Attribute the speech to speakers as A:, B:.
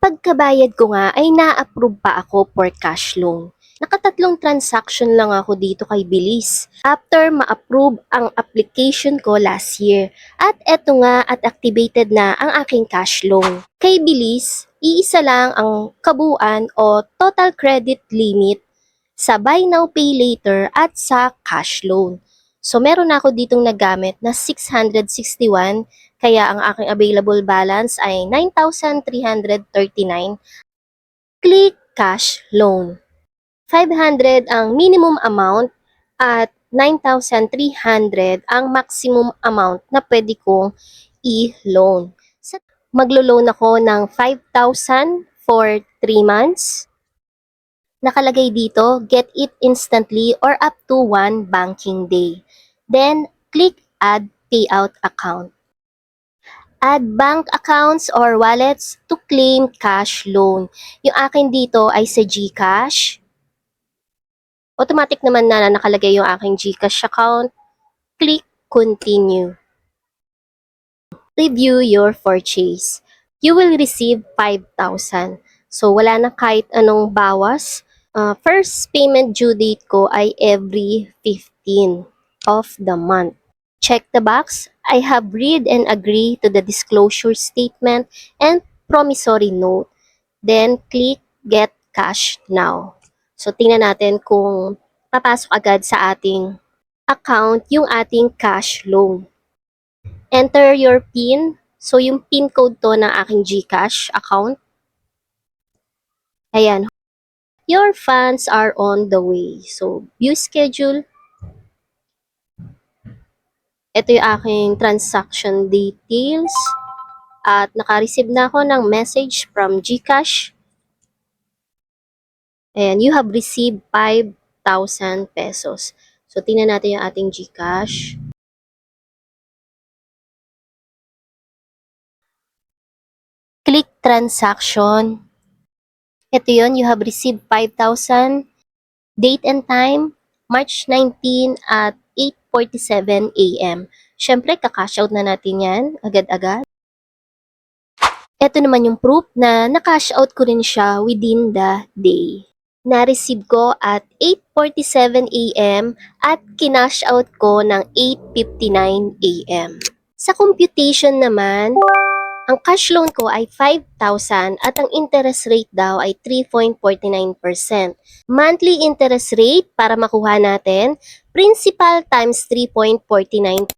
A: Pagkabayad ko nga ay na-approve pa ako for cash loan. Nakatatlong transaction lang ako dito kay Bilis. After ma-approve ang application ko last year. At eto nga at activated na ang aking cash loan. Kay Bilis, iisa lang ang kabuuan o total credit limit sa buy now pay later at sa cash loan. So meron na ako ditong nagamit na 661 kaya ang aking available balance ay 9,339. Click cash loan. 500 ang minimum amount at 9,300 ang maximum amount na pwede kong i-loan. Maglo-loan ako ng 5,000 for 3 months. Nakalagay dito, get it instantly or up to 1 banking day. Then, click add payout account. Add bank accounts or wallets to claim cash loan. Yung akin dito ay sa GCash. Automatic naman na nakalagay yung aking GCash account. Click continue. Review your purchase. You will receive 5,000. So, wala na kahit anong bawas. First payment due date ko ay every 15 of the month. Check the box. I have read and agree to the disclosure statement and promissory note. Then, click get cash now. So, tingnan natin kung papasok agad sa ating account yung ating cash loan. Enter your PIN. So, yung PIN code to ng aking GCash account. Ayan. Your funds are on the way. So, view schedule. Ito yung aking transaction details. At naka-receive na ako ng message from GCash. And you have received 5,000 pesos. So, tingnan natin yung ating GCash. Click transaction. Ito yun, you have received 5,000. Date and time, March 19 at 8:47 a.m. Siyempre, kakash out na natin yan agad-agad. Ito naman yung proof na nakash out ko rin siya within the day. Na-receive ko at 8:47 a.m. at kinash out ko ng 8:59 a.m. Sa computation naman, ang cash loan ko ay 5,000 at ang interest rate daw ay 3.49%. Monthly interest rate para makuha natin, principal times 3.49%.